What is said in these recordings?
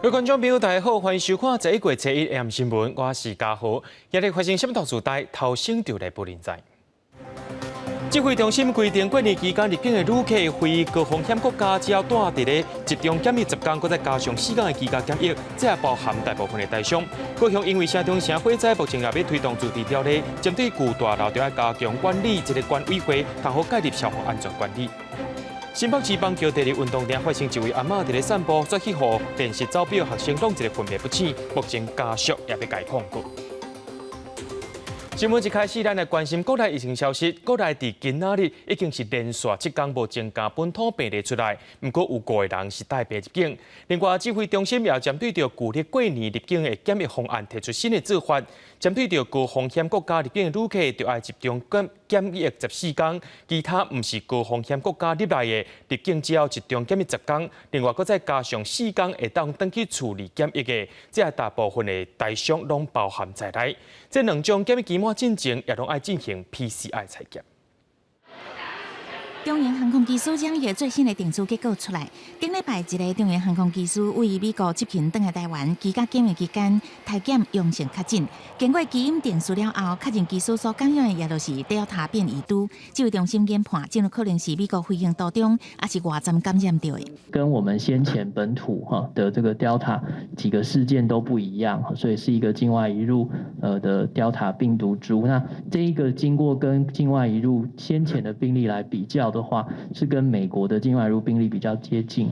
各位观众朋友，大家好，欢迎收看11月7日 AM 新闻，我是嘉豪。今日发生什么大事代？头先就来报认知。指挥中心规定，过年期间入境的旅客回高风险国家，只要待伫咧集中检疫10天，搁再加上4天的居家检疫，这也包含大部分的台商。高雄因为城中城火灾，目前也要推动驻地条例，针对旧大楼就要加强管理，一个管委会，谈好介入消防安全管理。新北市棒球第二运动场发生一位阿嬷伫咧散步，抓起互练习走表学生，拢一个分别不清，目前家属也要解控告。新闻一开始，咱来关心国内疫情消息。国内伫今仔日已经是连续7天无增加本土病例出来，不过有5个人是带病入境。另外，指挥中心也针对着旧历过年入境的检疫方案提出新的做法，针对着高风险国家入境的旅客，就要集中检疫14天；其他唔是高风险国家入来的入境，只要集中检疫10天。另外，再加上4天会当登去处理检疫的，这大部分的台商拢包含在内。这2种检疫期末进前也拢爱进行 PCR 采检。中原航空机师将月最新的定数结果出来。顶礼拜一个中原航空机师为美国执勤，返来台湾居家检疫期间，体检阳性确诊。经过基因定数了后，确认机师所感染的也就是Delta变异株。指挥中心研判，这有可能是美国飞行途中，还是外站感染到的。跟我们先前本土的这个 Delta 几个事件都不一样，所以是一个境外移入的 Delta 病毒株。那这一个经过跟境外移入先前的病例来比较的话，是跟美国的境外移入病例比较接近。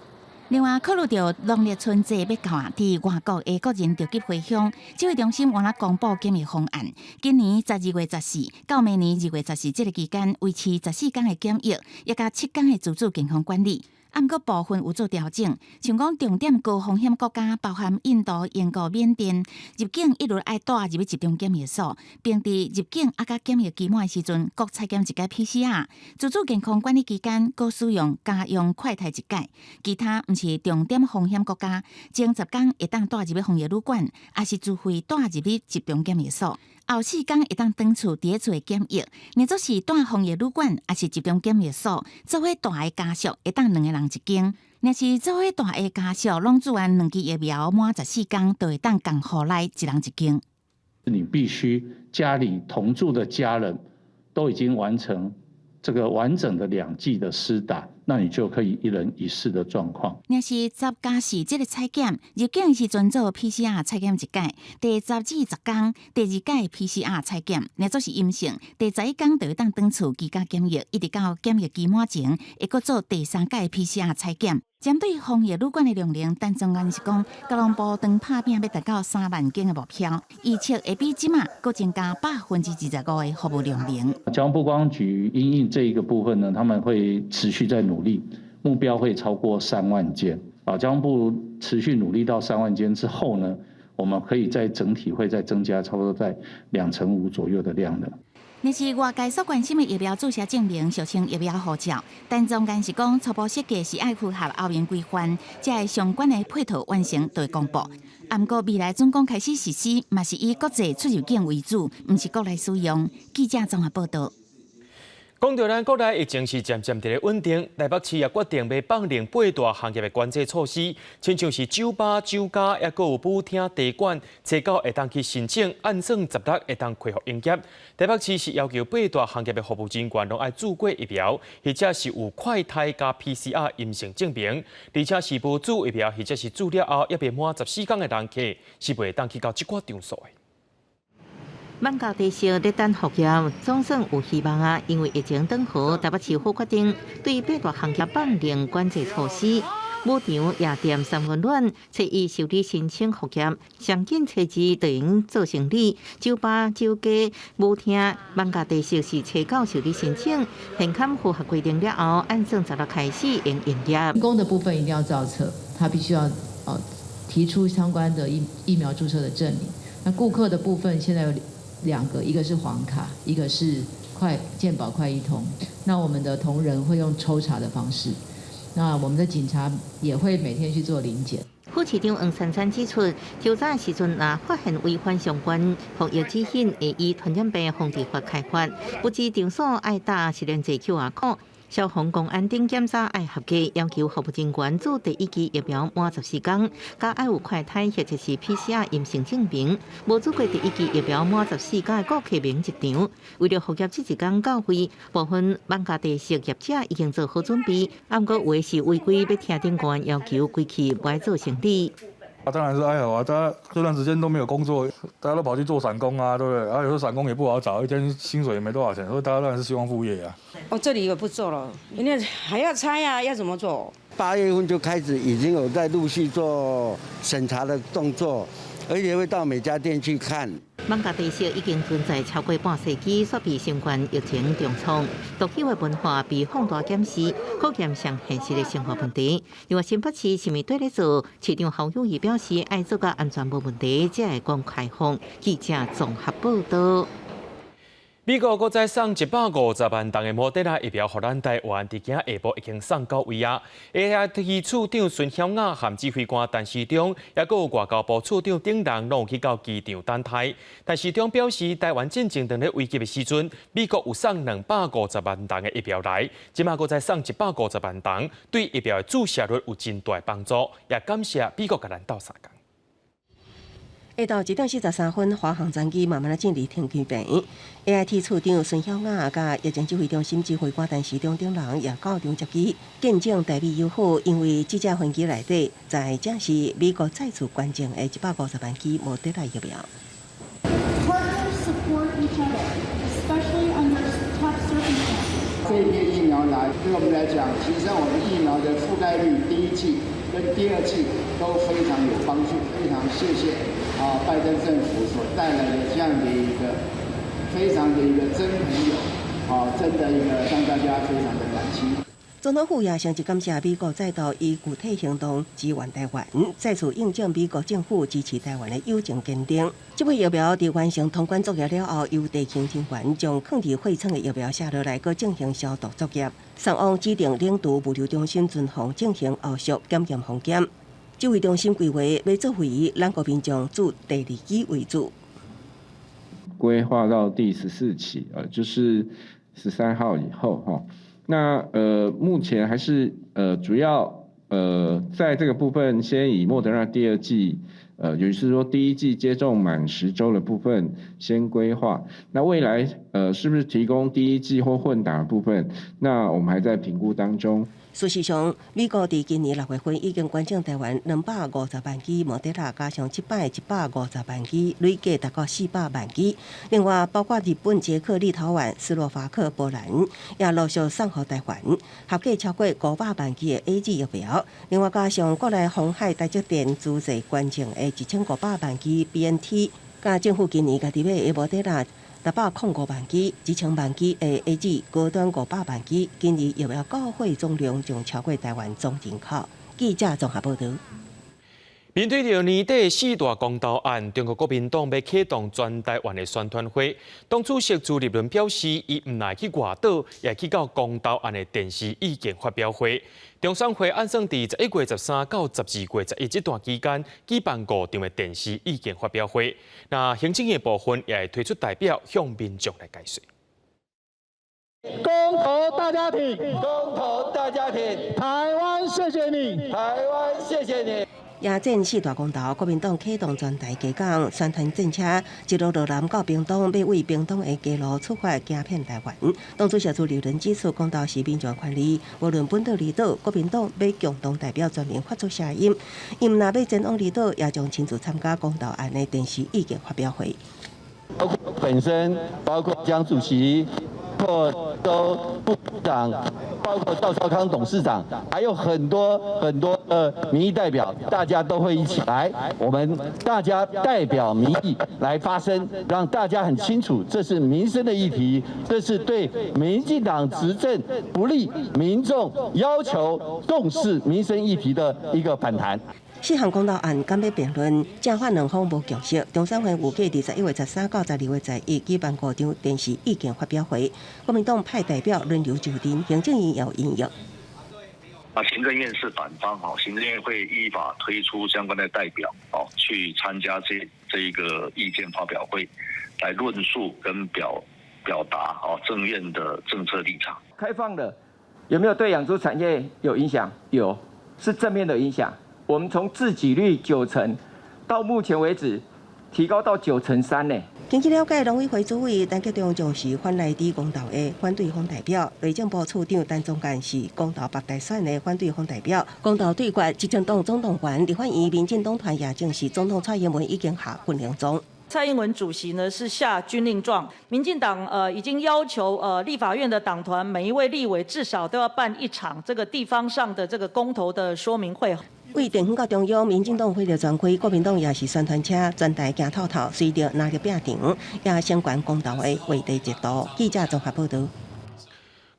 另外，考虑到农历春节要到啊，伫外国的国人着急回乡，指挥中心原来公布检疫方案，今年12月14到明年2月14这个期间，维持14天的检疫，也加7天的自主健康管理。按个部分有做调整，像讲重点高风险国家，包含印度、英国、缅甸，入境一律爱带入去集中检疫所，并伫入境甲检疫期满的时阵，各采检一届 PCR。自主健康管理期间，各使用家用快筛一届。其他毋是重点风险国家，前10天会当带入去防疫旅馆，也是自费带入去集中检疫所。后4天会当转厝伫厝检疫，你做是带防疫旅馆，还是集中检疫所，做伙带的家属会当2个人一间。若是做伙带的家属，拢做完2剂疫苗满14天，就会当共互来1人1间。你必须家里同住的家人都已经完成这个完整的2剂的施打，那你就可以1人1室的状况。若是10加4这个采检，入境的时阵做 PCR 采检一届，第10至10天第2届 PCR 采检，若做是阴性，第11天就会当转厝居家检疫，一直到检疫期满前，会搁做第3届 PCR 采检。针对防疫旅馆的量能，陈宗安是讲，交通部当拍拼要达到3万间的目标，预测会比即马搁增加25%的服务量能。交通部观光局因应这一个部分呢，他们会持续在努力，目标会超过3万间。交通部持续努力到3万间之后呢，我们可以在整体会再增加差不多在2.5%左右的量能。若是外界所关心的疫苗注射证明，俗称疫苗护照，但总干是讲初步设计是爱符合后面规范，才会相关的配套完成就会公布。不过未来总共开始实施，嘛是以国际出入境为主，唔是国内使用。记者综合报道。讲到咱国内疫情是渐渐伫咧稳定，台北市也决定要放零8大行业的管制措施，亲像是酒吧、酒家，也搁有舞厅、茶馆，初九会当去申请，按算16会当恢复营业。台北市是要求8大行业的服务人员拢爱注过疫苗，或者是有快筛加 PCR 阴性证明，而且是无注疫苗或者是注了后也未满14天的人客，是袂当去到这个场所的。万教地小在等复业，总算有希望啊！因为疫情转好，台北市府决定对8大行业放零管制措施。舞场、夜店、三温暖，初一受理申请复业，上紧初二就用做生理。酒吧、酒家、舞厅，万教地小是初9受理申请，现勘符合规定了后，按算16开始营业。员工的部分一定要造册，他必须要提出相关的疫苗注射的证明。那顾客的部分现在有2个，一个是黄卡，一个是健保快易通。那我们的同仁会用抽查的方式，那我们的警察也会每天去做临检。副市长黄珊珊指出，调查时阵若发现违反相关防疫指引，会以传染病防治法开罚，不知场所爱打实联制 QR code。消防、公安等检查爱合格，要求服务人员做第一剂疫苗满14天，加爱有快筛或者是 PCR 阴性证明。无做过第一剂疫苗满14天的顾客免一场。为了复业这一天到位，部分万家地食业者已经做好准备，不过有的是违规，要听顶官要求归去不爱做生意。当然是哀嚎啊！大家这段时间都没有工作，大家都跑去做散工啊，对不对？然后有时候散工也不好找，一天薪水也没多少钱，所以大家当然是希望副业啊。这里也不做了，因为还要拆啊，要怎么做？8月份就开始已经有在陆续做审查的动作，而且会到每家店去看。万家地色已经存在超过半世纪，却被新冠疫情重创，独有的文化被放大检视，可见上现实的生活问题。另外，新北市是咪对咧做？市长侯友宜表示，爱做到安全无问题，才会公开放。记者综合报道。美国搁再送150万剂的莫德纳疫苗，予咱台湾。伫今下晡已经送到位啊。AIT 处长孙晓雅和指挥官陈时中，也搁有外交部处长等人，拢有去到机场等待。陈时中表示，台湾战争当咧危急的时阵，美国有送250万剂的疫苗来，即马搁再送150万剂，对疫苗的注射率有真大帮助。也感谢美国甲咱斗相共。下昼1点43分，华航专机慢慢进入停机坪。AIT 处长孙晓雅甲疫情指挥中心指挥官陈时中等人也到场接机，见证台美友好。因为这架飞机内底，在正是美国再次关键的150万剂莫德纳疫苗。这一批疫苗来，对我们来讲，提升我们疫苗的覆盖率，第一剂跟第二剂都非常有帮助。非常谢谢拜登政府所带来的这样的一个非常的一个真朋友，真的一个让大家非常的感激。总统府也相继感谢美国再度以具体行动支援台湾，再次印证美国政府支持台湾的友情坚定。这批疫苗在完成通关作业了后，由地勤人员将放伫会场的疫苗下落来，搁进行消毒作业。送往指定领导物流中心巡防进行后续检验防检。指挥中心规划要做会议，咱国民众自第2期为主。规划到第14期，就是13号以后哈。那目前还是主要在这个部分先以莫德纳第2剂，也就是说第1剂接种满10周的部分先规划。那未来是不是提供第1剂或混打的部分？那我们还在评估当中。事实上，美国伫今年6月份已经捐赠台湾250万剂莫德纳，加上150万剂，累计达到400万剂。另外，包括日本、捷克、立陶宛、斯洛伐克、波兰，也陆续送予台湾，合计超过500万剂的 AZ 疫苗。另外，加上国内鸿海台积电资助捐赠的1500万剂 BNT， 甲政府今年家己买的莫德纳605万剂、1000万剂的 AZ 高端500万剂，今年疫苗购货总量将超过台湾总人口。记者综合报道。面对着年底4大公投案，中国国民党要启动全台湾的宣传会。党主席朱立伦表示，伊唔来去外岛，也去到公投案的电视意见发表会。中选会按算伫11月13到12月11这段期间，举办5场的电视意见发表会。那行政院部分也会推出代表向民众来解说。公投大家庭，公投大家庭，台湾谢谢你，台湾谢谢你。野战4大公投，国民党启动全台加港宣传政策，一路落南到屏东，要为屏东的街路出发，行遍台湾。党主席朱立伦指出，公投是民众权利，无论本岛离岛，国民党要共同代表全民发出声音。伊若要前往离岛，也将亲自参加公投案的电视意见发表会。包括本身，包括江主席。或州部长，包括赵少康董事长，还有很多民意代表，大家都会一起来。我们大家代表民意来发声，让大家很清楚，这是民生的议题，这是对民进党执政不利，民众要求重视民生议题的一个反弹。4项公投案敢要辩论，正反两方无共识。中选会预计21月13到12月11举办5场电视意见发表会，国民党派代表轮流就任，行政院有应用。行政院是反方，行政院会依法推出相关的代表，去参加这一个意见发表会，来论述跟表达政院的政策立场。开放的有没有对养猪产业有影响？有，是正面的影响。我们从自给率90%，到目前为止提高到93%呢。根据了解，农委会主委陈吉中就是反来自公投的反对方代表，内政部处长陈宗干是公投北大选的反对方代表。公投对决，执政党总统团立法院民进党团也正是总统蔡英文已经下训练中。蔡英文主席呢是下军令状，民进党已经要求立法院的党团每一位立委至少都要办一场这个地方上的这个公投的说明会。为电访到中央，民进党会着全开，国民党也是宣传车全台行透透，随着拿着饼场，也相关公投的话题制度。记者综合报道。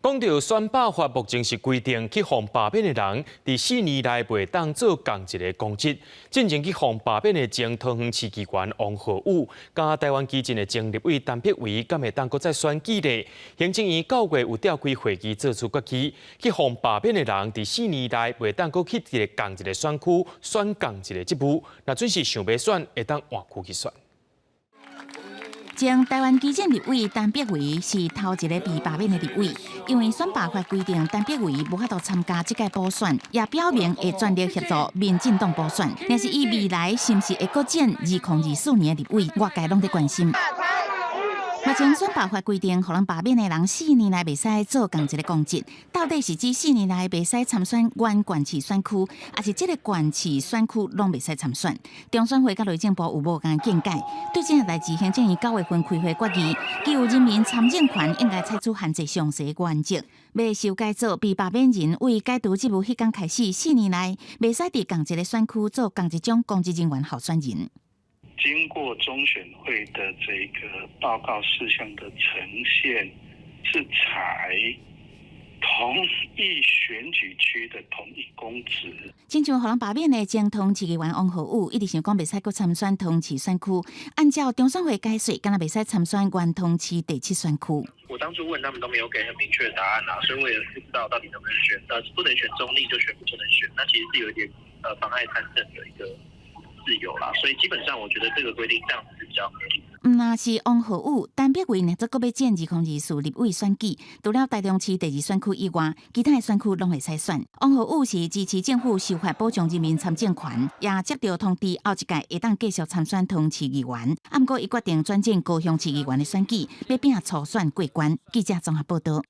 讲到选罢法，目前是规定去互罢免的人，伫4年内袂当做同一个公职。进前去互罢免的前桃园市议员王浩宇，加台湾基进的前立委陈柏惟，敢会当搁再选举呢？行政院9月有召开会议做出决议，去互罢免的人伫4年内袂当搁去一个同一个选区选同一个职务，若准是想要选，会当换区去选。前台湾基进立委陈柏惟是头一个被罢免的立委，因为选罢法规定陈柏惟无法度参加这届补选，也表明会全力协助民进党补选。但是伊未来是毋是会搁选2024年的立委，外界拢在关心。目前选罢法规定，互人罢免的人4年内袂使做同一个公职，到底是指4年内袂使参选原县市选区，还是这个县市选区拢袂使参选？中选会甲内政部有无共见解？对这项代志，行政院9月份开会决议，既有人民参政权应该采取限制详细原则，要修改做被罢免人为改读职务迄天开始4年内袂使伫同一个选区做同一种公职人员候选人。经过中选会的这个报告事项的呈现，是采同一选举区的同一公职。亲像互人罢免的前同市议员王浩宇，一直想讲袂使搁参选同市选区，按照中选会解说，敢若袂使参选原同市第7选区。我当初问他们都没有给很明确的答案所以我也不知道到底能不能选，不能选中立就选不能选，那其实是有一点妨碍参政的一个自由啦，所以基本上我觉得这个规定这样子是比较合理。若是王浩宇、陈柏惟呢，则搁要建2024立委选举，除了台中市第2选区以外，其他的选区拢会使选。王浩宇是支持政府修法保障人民参政权，也接到通知，后一届会当继续参选同市议员。不过，伊决定转战高雄市议员的选举，要拼初选过关。记者综合报道。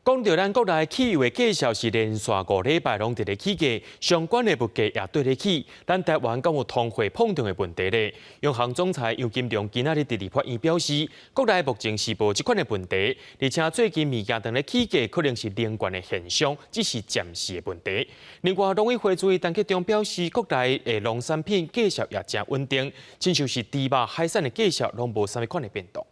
讲到咱国内汽油的计数是连续5礼拜拢伫咧起价，相关的物价也对咧起。咱台湾敢有通货膨胀的问题呢？央行总裁杨金龙今仔日伫立法院表示，国内目前是无即款的问题，而且最近物件当咧起价，可能是能源的现象，只是暂时的问题。另外，农委会主委陈吉中表示，国内的农产品价格也真稳定，亲像是猪肉、海产的价格拢无啥物款的变动。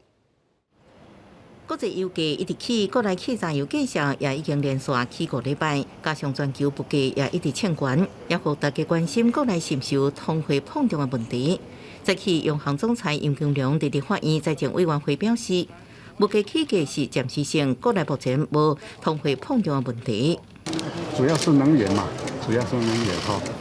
国际油价一直起，国内汽柴油价格也已经连续起5礼拜，加上全球物价也一直抢悬，也互大家关心国内是毋是有通货膨胀的问题。早起，央行总裁杨金龙伫立法院财政委员会表示，物价起价是暂时性，国内目前无通货膨胀的问题。主要是能源嘛，主要是能源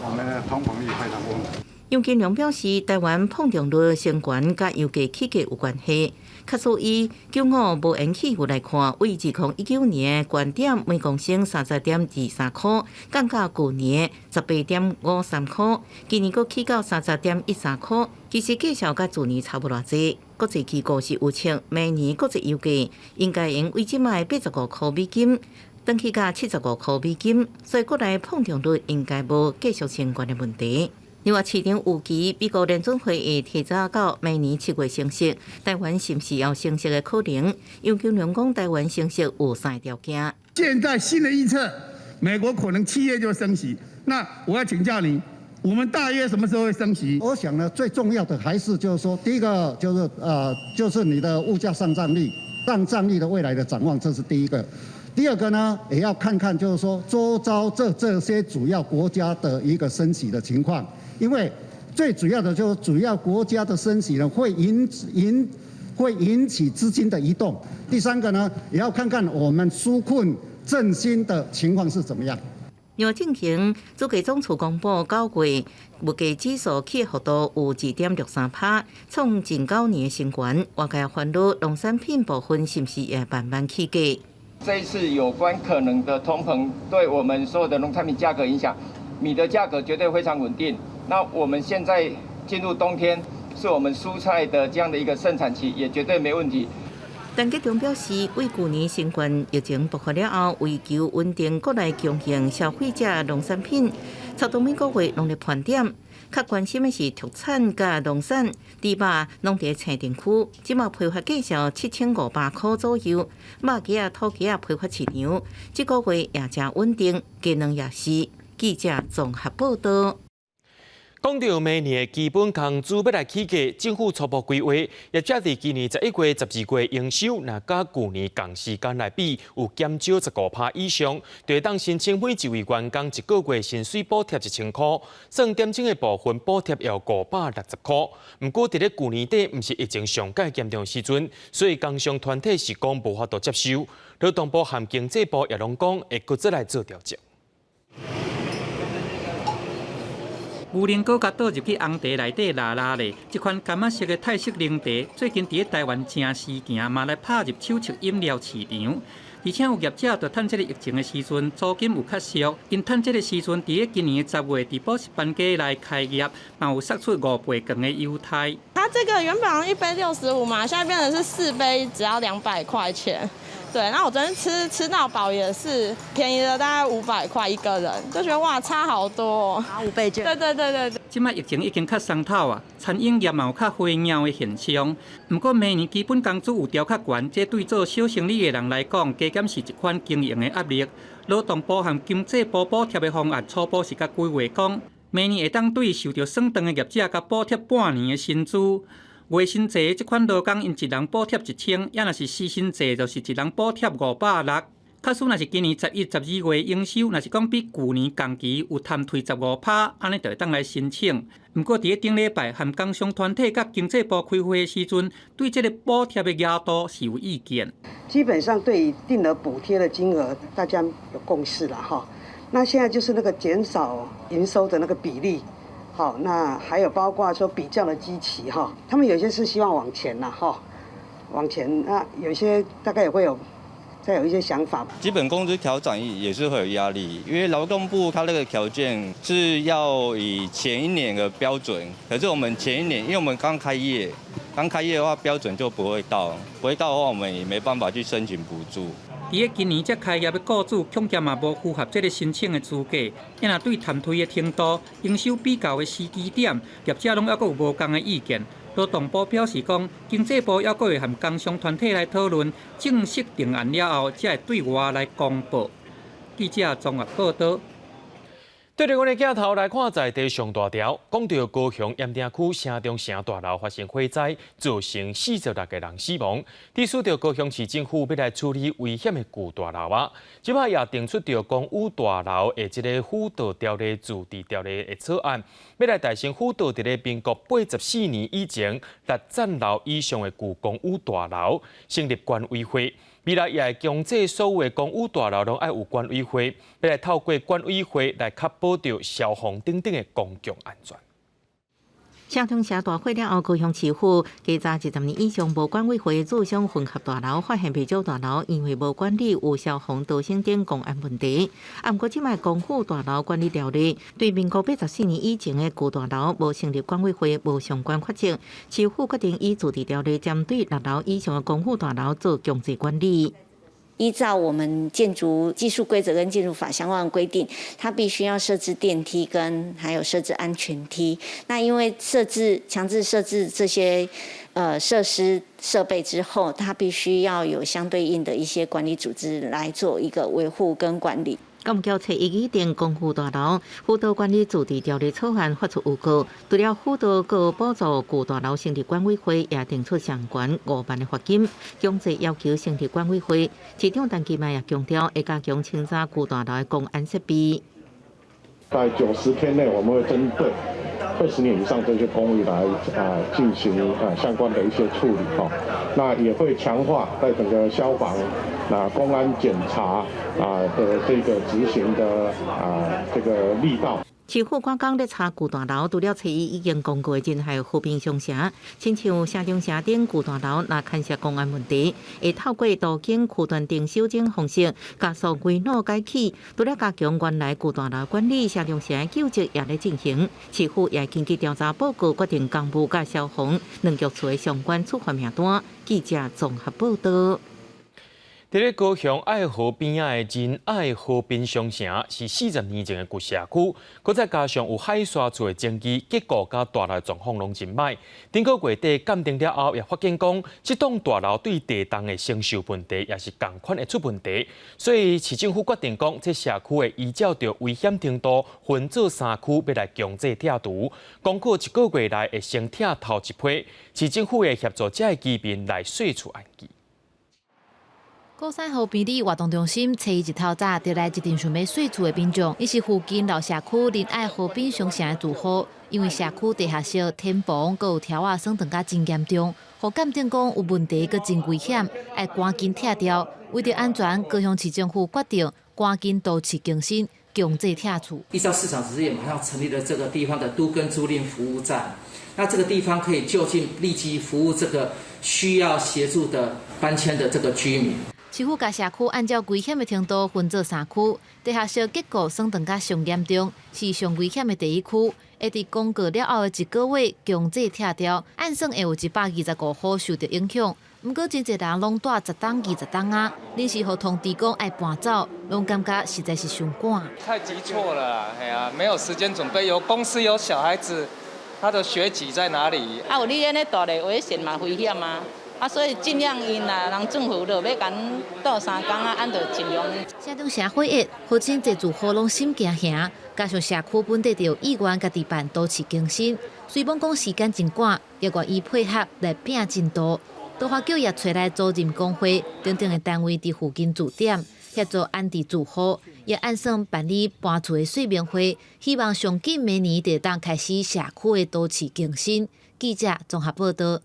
我们的通膨率非常稳。杨金龙表示，台湾膨胀率升悬，甲油价起价有关系。确实以95无烟汽油来看，为2019年的原点每公升30.23块，降到去年18.53块，今年佫起到30.13块。其实计数甲去年差不多济。国际机构是预测，明年国际油价应该用为即卖85块美金，登去到75块美金，所以国内膨胀率应该无继续相关的问题。另外，市场预期美国联准会会提早到明年7月升息，台湾是不是有升息的可能？杨金龙讲，台湾升息有3个条件。现在新的预测，美国可能7月就升息。那我要请教你，我们大约什么时候会升息？我想呢，最重要的还是就是说，第一个就是你的物价上涨率的未来的展望，这是第一个。第二个呢，也要看看就是说周遭这些主要国家的一个升息的情况。因为最主要的就是主要国家的升息呢，会引起资金的移动。第三个呢，也要看看我们纾困振兴的情况是怎么样。另外，进行主计总处公布9月物价指数起幅度有2.63%，创近9年的新高。外界烦恼农产品部分是不是也慢慢起价？这一次有关可能的通膨对我们所有的农产品价格影响，米的价格绝对非常稳定。那我们现在进入冬天，是我们蔬菜的这样的一个盛产期，也绝对没问题。陈吉仲表示，为去年新冠疫情爆发了后，为求稳定国内强型消费者农产品，操到每个月农历盘点，较关心的是畜产甲农产。猪肉拢伫青田区，即卖批发价销7500块左右，肉鸡啊、土鸡啊批发市场，这个月也真稳定，鸡卵也是。记者综合报道。讲到明年的基本工资要来起价，政府初步规划，业者伫今年11月、12月营收，若甲去年同时间来比，有减少15%以上，就会当申请每一位员工一个月薪水补贴1000块，算点钟的部分补贴要560块。不过，伫咧去年底，毋是疫情上介严重时阵，所以工商团体是讲无法度接受。劳动部和经济部也拢讲会搁再来做调整。牛奶糕甲倒入去红茶内底拉拉咧，这款柑仔色的泰式奶茶，最近伫台湾正时行，嘛来拍入手续饮料市场。而且有业者在趁这个疫情的时阵，租金有较俗，因趁这个时阵，伫今年10月伫补习班街来开业，嘛有杀出5倍更的优待。它这个原本好像1杯65嘛，现在变成是4杯只要200块钱。对，那我昨天吃到饱也是便宜了大概500块一个人，就觉得哇差好多、哦。5倍券。对。即摆疫情已经较松透啊，餐饮业嘛有较花鸟的现象。不过明年基本工资有调较悬，这对做小生意的人来讲，加减是一款经营的压力。劳动部和经济部补贴的方案初步是甲规划讲，明年会当对受到算长的业者甲补贴半年的薪资。月薪制这款劳工，因一人补贴1000，也若是时薪制，就是一人补贴560。假使若是今年11、12月营收，若是讲比去年同期有摊退15%，安尼就会当来申请。不过，伫咧顶礼拜和工商团体甲经济部开会的时阵，对这个补贴的额度是有意见。基本上对于定额补贴的金额，大家有共识了哈。那现在就是那个减少营收的那个比例。好，那还有包括说比较的基期哈，他们有些是希望往前呐哈，往前，那有些大概也会有再有一些想法。基本工资调整也是会有压力，因为劳动部它那个条件是要以前一年的标准，可是我们前一年，因为我们刚开业的话标准就不会到的话，我们也没办法去申请补助。伫咧今年才开业的雇主，恐惊嘛无符合这个申请的资格。因若对谈退的程度、营收比较的时机点，业者拢还阁有无同的意见。劳动部表示讲，经济部还阁会和工商团体来讨论，正式定案了后，才会对外来公布。记者综合报道。对着阮的镜头来看，在地上大条，讲到高雄盐埕区城中城大楼发生火灾，造成46个人死亡。提出着高雄市政府要来处理危险的旧大楼啊，即摆也定出着公寓大楼的这个辅导条例驻地条例的草案，要来大型辅导伫咧民国84年以前6层楼以上的旧公寓大楼成立管委会。未来也会强制所有的公寓大楼拢爱有管委会，要来透过管委会来确保着消防等等的公共安全。城中城大火了后，高雄市府加查10年以上无管委会自相混合大楼，发现不少大楼因为无管理有消防、逃生等公安问题。不过，即卖公寓大楼管理条例对民国84年以前的旧大楼无成立管委会，无相关法则。市府决定以驻地条例针对6楼以上的公寓大楼做强制管理。依照我们建筑技术规则跟建筑法相关的规定，它必须要设置电梯跟还有设置安全梯。那因为强制设置这些设施设备之后，它必须要有相对应的一些管理组织来做一个维护跟管理。公交车1号公寓大楼辅导管理驻地条例草案发出预告，除了辅导和补助旧大楼成立管委会，也定出上悬5万的罚金，强制要求成立管委会。市长陈其迈也强调，会加强清查旧大楼的公安设备。在90天内，我们会针对20年以上这些公寓来进行相关的一些处理哈。那也会强化在整个消防、公安检查的这个执行的这个力道。市府官讲咧查旧大楼，除了找伊已经公告的人，还有和平商城，亲像城中城顶旧大楼，若牵涉公安问题，会透过途径区段定修正方式，加速规脑改起。除了加强原来旧大楼管理，城中城救济也咧进行。市府也根据调查报告，决定公布甲消防两局处的相关处罚名单。记者综合报道。伫咧高雄爱河边仔的仁爱河滨商城是40年前的旧社区，佮再加上有海沙厝的经济，结构甲大楼状况拢真歹。顶个月底鉴定了后，也发现讲，这栋大楼对地动的承受问题，也是同款会出问题。所以市政府决定讲，这社区会依照着危险程度分做3区，要来强制拆除。公告1个月内会先拆头一批，市政府会协助这个居民来说出案件。高山河边里活动中心，初一日头早就来一阵想要睡厝的民众，伊是附近老社区仁爱河滨商城的住户，因为社区地下室天棚佮有条啊酸断甲真严重，互鉴定讲有问题，佮真危险，要赶紧拆掉。为着安全，高雄市政府决定赶紧多次更新，强制拆除。依照市场指引，马上成立了这个地方的都更租赁服务站。那这个地方可以就近立即服务这个需要协助的搬迁的这个居民。市府甲社区按照危险的程度分做3区，地下室结构酸断甲上严重，是上危险的第1区。会伫公告了后的1个月强制拆掉，按算会有125户受到影响。不过真侪人拢住10栋、20栋啊，临时互通知讲爱搬走，拢感觉实在是伤赶。太急错了啦，哎呀，没有时间准备，有公司有小孩子，他的学籍在哪里？啊，有你安尼大个危险嘛，危险啊！啊，所以尽量因啦，人政府就要赶倒3天啊，按着尽量。城中城火热，好真侪住户拢心惊吓，加上社区本地就有议员家己办多次更新，虽然讲时间真赶，也愿意配合来拼进度。都华叫也找来租赁工会等等的单位伫附近驻点，协助安置住户，也按算办理搬厝的说明会，希望上紧明年就当开始社区的多次更新。记者综合报道。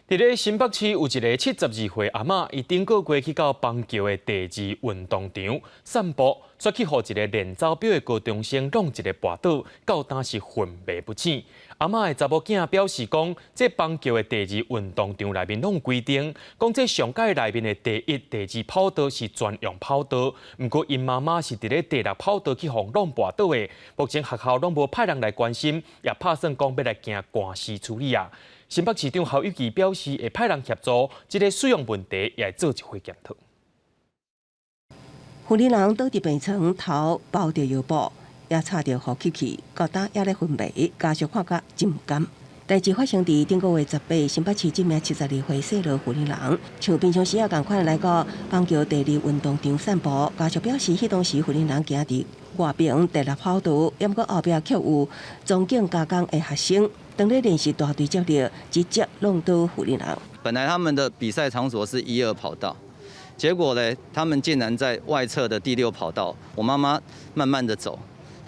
伫咧新北市有一个72岁阿嬷，伊顶个月去到邦桥的第2运动场散步，却去互一个练走表的高中生弄一个跋倒，到当时魂迷不醒。阿嬷的查某囝表示讲，这邦桥的第2运动场内面拢有规定，讲这上届内面的第1、第2跑道是专用跑道，不过因妈妈是伫咧第6跑道去互弄跋倒的。目前学校拢无派人来关心，也拍算讲要来行官司处理啊。新北市长侯友宜表示，会派人协助，这个使用问题也会做一回检讨。妇女人倒伫病床，头包着药布，也插着呼吸器，高达也咧昏迷，家属看甲真唔甘。代志发生伫顶个月18，新北市一名72岁细老妇女人，像平常时啊共款来到邦桥第2运动场散步，家属表示，迄当时妇女人行伫外边第6跑道，也毋过后壁却有中警加工的学生。当咧练习大队接着，直接弄到妇女人。本来他们的比赛场所是1、2跑道，结果呢，他们竟然在外侧的第6跑道。我妈妈慢慢的走，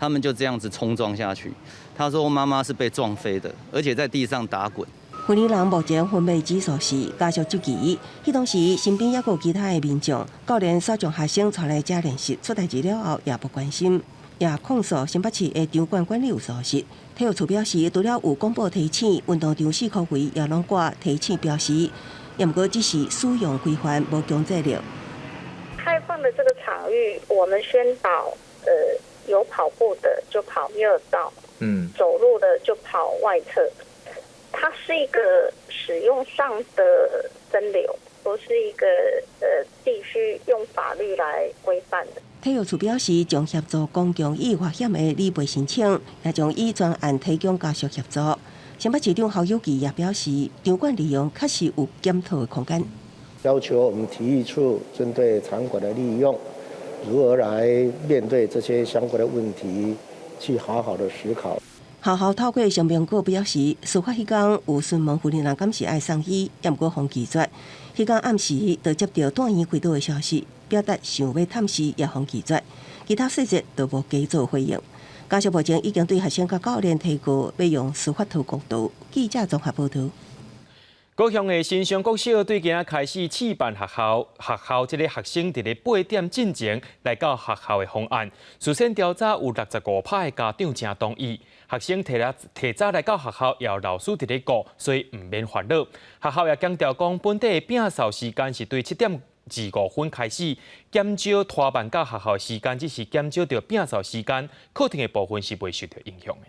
他们就这样子冲撞下去。他说妈妈是被撞飞的，而且在地上打滚。妇女人目前昏迷指数是家属质疑，迄当时身边也有其他的民众，教练煞将学生带来遮练习，出代志了后也不关心。也控诉新北市的场馆管理有疏失。体育处表示，除了有公布提醒，运动场4块位也拢挂提醒标识，也毋过只是使用规范，无强制力。开放的这个场域，我们宣导，有跑步的就跑1、2道，走路的就跑外侧。它是一个使用上的分流，不是一个必须用法律来规范的。体育处表示，将协助公共意外险的理赔申请，也将以专案提供家属协助。新北市长侯友宜也表示，场馆利用确实有检讨的空间。要求我们体育处针对场馆的利用，如何来面对这些相关的问题，去好好的思考。学校透过声明稿表示，事发迄天有询问妇女人敢是爱送医，也毋过互拒绝。迄天暗时就接到断院开刀的消息，表达想要探视也互拒绝，其他细节都无加做回应。家属目前已经对学生甲教练提过，要用司法途公道。记者综合报道。高雄的新庄国小对今仔开始试办学校这个学生伫咧8点进前来到学校的方案，事先调查有65%的家长正同意。学生提早来到学校，也有老师伫咧顾，所以唔免烦恼。学校也强调讲，本地的摒扫时间是对7点25分开始，减少拖慢到学校的时间，只是减少到摒扫时间，课程的部分是袂受到影响的。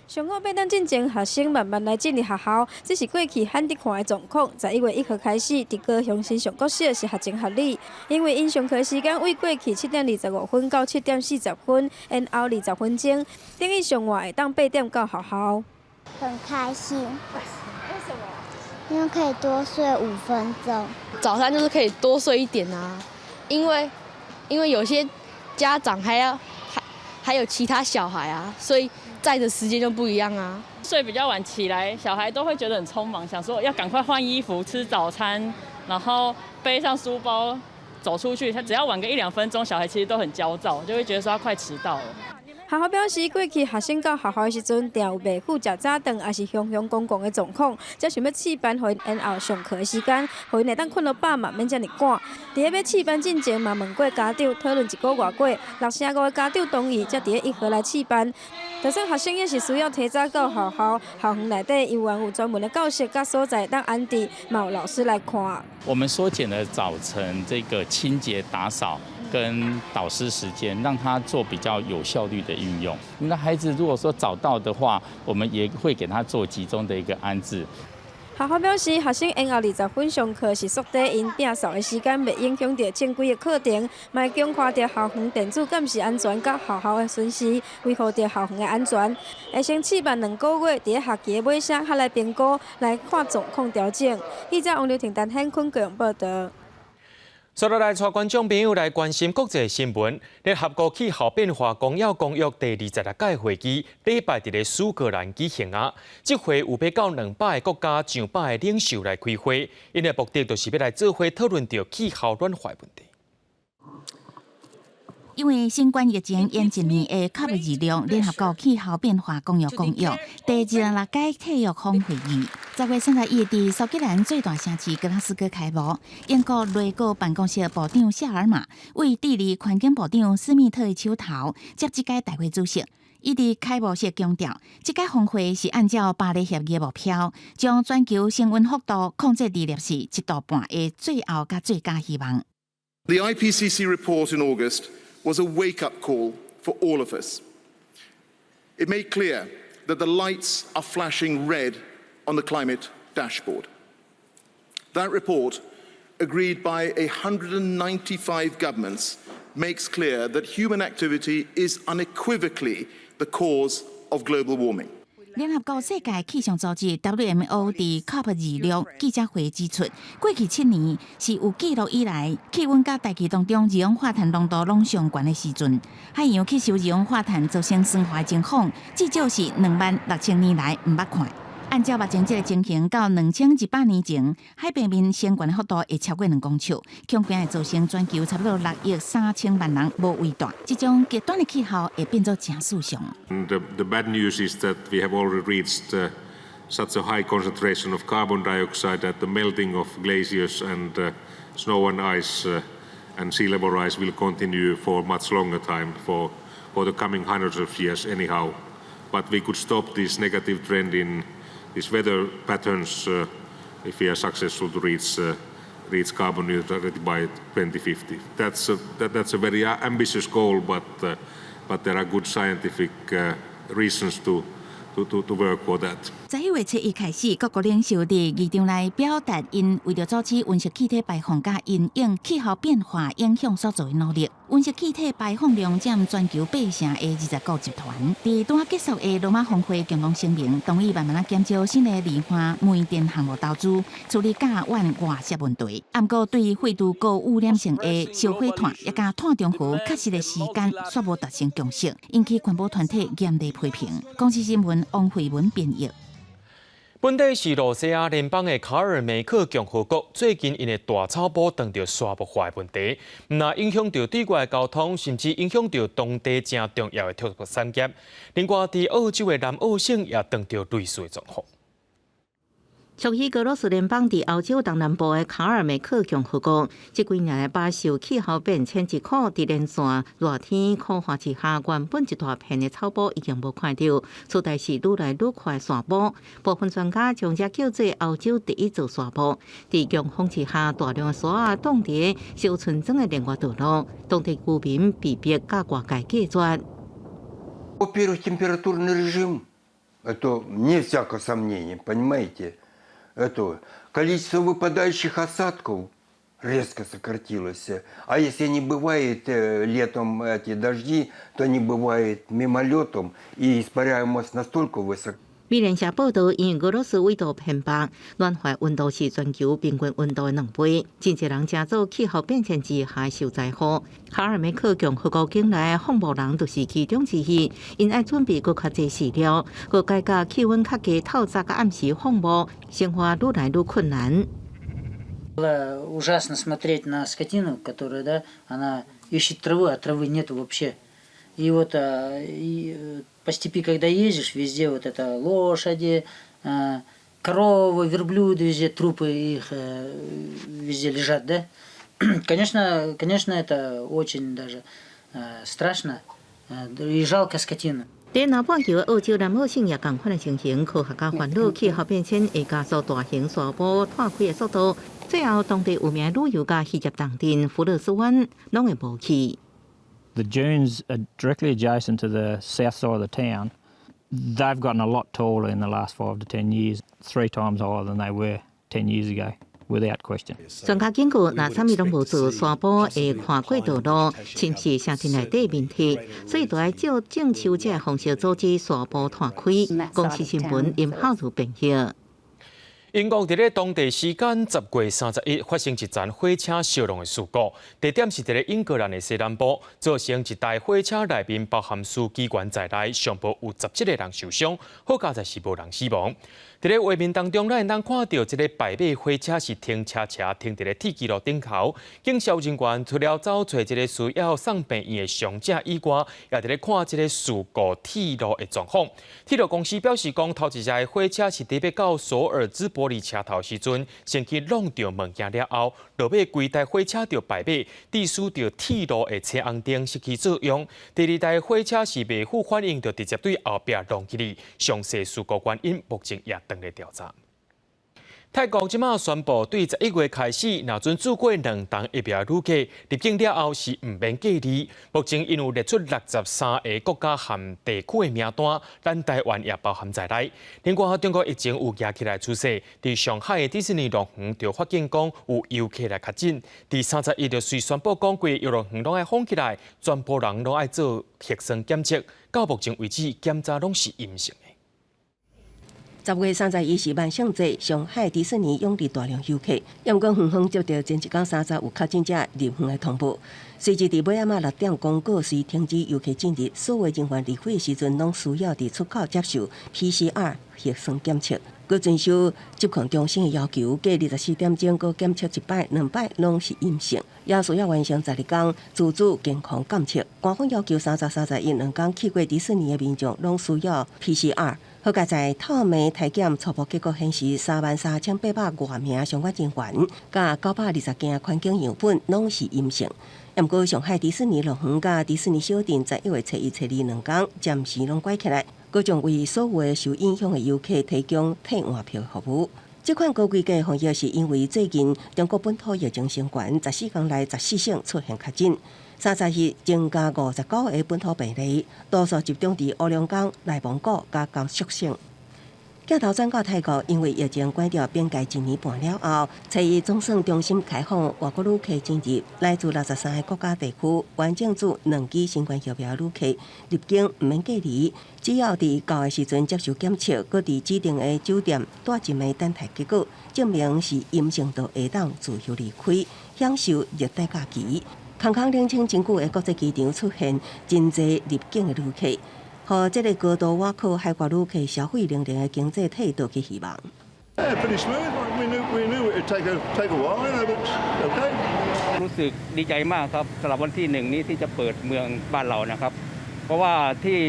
上好8点进前，学生慢慢来进入学校，这是过去罕得看的状况。在1月1号开始，伫高雄新庄国小是合情合理，因为因上课时间为过去7点25分到7点40分，延后20分钟，等于上外会当8点到学校。很开心。为什么？因为可以多睡5分钟。早餐就是可以多睡一点啊，因为有些家长还有其他小孩啊，所以在的时间就不一样啊。睡比较晚起来，小孩都会觉得很匆忙，想说要赶快换衣服、吃早餐，然后背上书包走出去。他只要晚个1-2分钟，小孩其实都很焦躁，就会觉得说他快迟到了。学校表示，过去学生到学校的时阵，定有袂赴食早顿，也是雄公共的状况，才想要试办，互因延后上课的时间，互因会当困到饱嘛，免遮尔赶。伫要试办进前，嘛问过家长，讨论1个月过，6成5个家长同意，才伫1号来试办。就算学生也是需要提早到学校，校园内底有专门的教室甲所在当安置，嘛有老师来看。我们缩减了早晨这个清洁打扫跟导师时间，让他做比较有效率的运用。那孩子如果说早到的话，我们也会给他做集中的一个安置。学校表示，学生延后20分上课是缩短因摒扫的时间，袂影响到正规的课程，嘛强化着校园电子监视安全甲学校的巡视，维护着校园的安全。会先试办2个月，伫学期的尾声，还来评估来看状况调整。记者王刘婷、陈显坤高雄报道。接落来，带观众朋友来关心国际新闻。联合国气候变化纲要公约第26届会议，礼拜伫咧苏格兰举行啊。这回有要到200个国家上百个领袖来开会，因的目的就是要来做伙讨论到气候暖化问题。因为新冠疫情延1年的 COP26 联合国气候变化公约公约第26届缔约峰会议，10月31日伫苏格兰最大城市格拉斯哥开幕。英国内阁办公室部长谢尔玛为地理环境部长史密特的手头接这届大会主席。伊伫开幕式强调，这届峰会是按照巴黎协议目标，将全球升温幅度控制伫摄氏1.5度的最后甲最佳希望。The IPCC report in August was a wake-up call for all of us. It made clear that the lights are flashing red on the climate dashboard. That report, agreed by 195 governments, makes clear that human activity is unequivocally the cause of global warming. 联合国世界气象组织 WMO 伫 COP26 记者会指出，过去7年是有记录以来气温甲大气当中二氧化碳浓度拢上悬的时阵。海洋吸收二氧化碳造成酸化情况，至少是26000年来毋捌看。按照目前这个情形，到2100年前，海平面升悬的幅度会超过2公尺，恐怕会造成全球差不多6亿3千万人无位住。这种极端的气候会变作真事上。The bad news is that we have already reached such a high concentration of carbon dioxide that the melting of glaciers and snow and ice and sea level rise will continue for much longer time, for the coming hundreds of years anyhow. But we could stop this negative trend in these weather patterns if we are successful to reach carbon neutrality by 2050. That's a very ambitious goal, but there are good scientific reasons to work for that. 11月7日开始，各国领袖伫议场内表达因为着阻止温室气体排放甲因应气候变化影响所做的努力。温室气体排放量占全球8成的20国集团。伫刚结束的罗马峰会共同声明，同意慢慢减少新的二化煤电项目投资，处理甲烷外泄问题。不过，对于废除高污染性的烧火炭，也甲碳中和确实的时间，却无达成共识，引起环保团体严厉批评。公司新闻王慧文编译。本地是罗西亚联邦的卡尔梅克共和国，最近因的大草坡碰到沙漠化的问题，唔但影响到对外的交通，甚至影响到当地正重要的特色产业。另外，伫澳洲的南澳省也碰到类似的状况。属于俄罗斯联邦伫欧洲东南部的卡尔梅克共和国，这几年饱受气候变迁之苦，伫连续热天酷寒之下，原本一大片的草坡已经无看到，取代是愈来愈快山坡。部分专家将这叫做欧洲第一座山坡。伫强风之下，大量的沙啊冻伫小村庄的另外道路，当地居民被迫甲外界隔绝。Во-первых, температурный режим, это не всякое сомнение, понимаете? Это количество выпадающих осадков резко сократилось. А если не бывает летом эти дожди, то не бывает мимолетом, и испаряемость настолько высока. 美联社报道，因为俄罗斯纬度偏北，暖化温度是全球平均温度的2倍，真侪人正做气候变迁之下受灾祸。卡尔梅克共和国境内的放牧人就是其中之一，因爱准备搁较侪饲料，搁改甲气温较低透早甲暗时放牧，生活愈来愈困难。Было ужасно смотреть на скотину, которая, да, она ищет травы, а травы нету вообще. И вот по степи, когда ездишь, везде вот это лошади, коровы, верблюды, везде трупы их везде лежат, да? Конечно, это очень даже страшно и жалко скотину. 在南半球的澳洲南澳省也共款的情形，科学家烦恼气候变迁会加速大型沙坡破开的速度，最后当地有名旅游甲渔业重镇福勒斯湾拢会无去。The dunes are directly adjacent to the south side of the town. They've gotten a lot taller in the last 5 to 10 years, 3 times higher than they were 10 years ago, without question. 专家警告，若啥物拢无做，山坡会跨过道路，侵蚀城镇内底面体，所以就要照正修这个方式阻止山坡拓开。公司新闻因号如并晓。英国伫咧当地时间10月31日发生一桩火车烧融的事故，地点是伫咧英格兰的西南部，造成一台火车内面包含司机员在内，上部有17个人受伤，好佳在是无人死亡。伫咧画面当中，咱能看到这个白马火车是停车停伫咧铁轨路顶头，警消人员除了找找这个需要送病院的伤者以外，也伫咧看这个事故铁路的状况。铁路公司表示讲，头一架火车是伫要到索尔兹伯里车头时阵，先去弄掉物件了后，落尾规台火车就白马，致使着铁路的车红灯失去作用。第二台火车是未负反应，就直接对后壁撞起去。详细事故原因目前也正在调查。泰国即马宣布，对11月开始，若准住过2档疫苗旅客入境了后是唔免隔离。目前因有列出63个国家含地区的名单，咱台湾也包含在内。另外，中国疫情有压起来趋势，伫上海的迪士尼乐园就发现讲有游客来确诊。第31就随宣布讲，规游乐园拢爱封起来，全部人拢爱做核酸检测，到目前为止检查拢是阴性。10月31日万圣节，上海迪士尼涌入大量游客，阳光远方接到前一天30有确诊者入园的通报，随即伫尾仔6点公告时停止游客进入，所有人员离开的时阵，拢需要伫出口接受 PCR 核酸检测。佮遵守疾控中心的要求，隔24点钟佮检测1摆、2摆拢是阴性，也需要完成12天自主健康监测。官方要求30、31 2天去过迪士尼的民众，拢需要 PCR。好佳在透明体检初步结果显示，33800多名相关人员，甲920件环境样本拢是阴性。不过，上海迪士尼乐园甲迪士尼小镇11月初1、初2 2天暂时拢关起来，佮将为所有的受影响的游客提供退换票服务。这款高规格防疫是因为最近中国本土疫情升悬，14天内14省出现确诊，30日增加59个本土病例，多数集中伫乌龙岗、内蒙古甲甘肃省。镜头转到泰国，因为疫情关掉边界1年半了后，初一总算重新开放外国旅客进入，来自63个国家地区，完整组2支新冠疫苗旅客入境唔免隔离，只要伫到的时阵接受检测，搁伫指定的酒店待1暝等待结果，证明是阴性，就会当自由离开，享受热带假期。空空冷清真久的国际机场出现真侪入境的旅客。和这个高度外靠海外旅客消费能力的经济体都去希望。Pretty smooth. We knew it'd take a while, but okay. รู้สึกดีใจมากครับสำหรับวันที่1นี้ที่จะเปิดเมืองบ้านเรานะครับเพราะว่าที่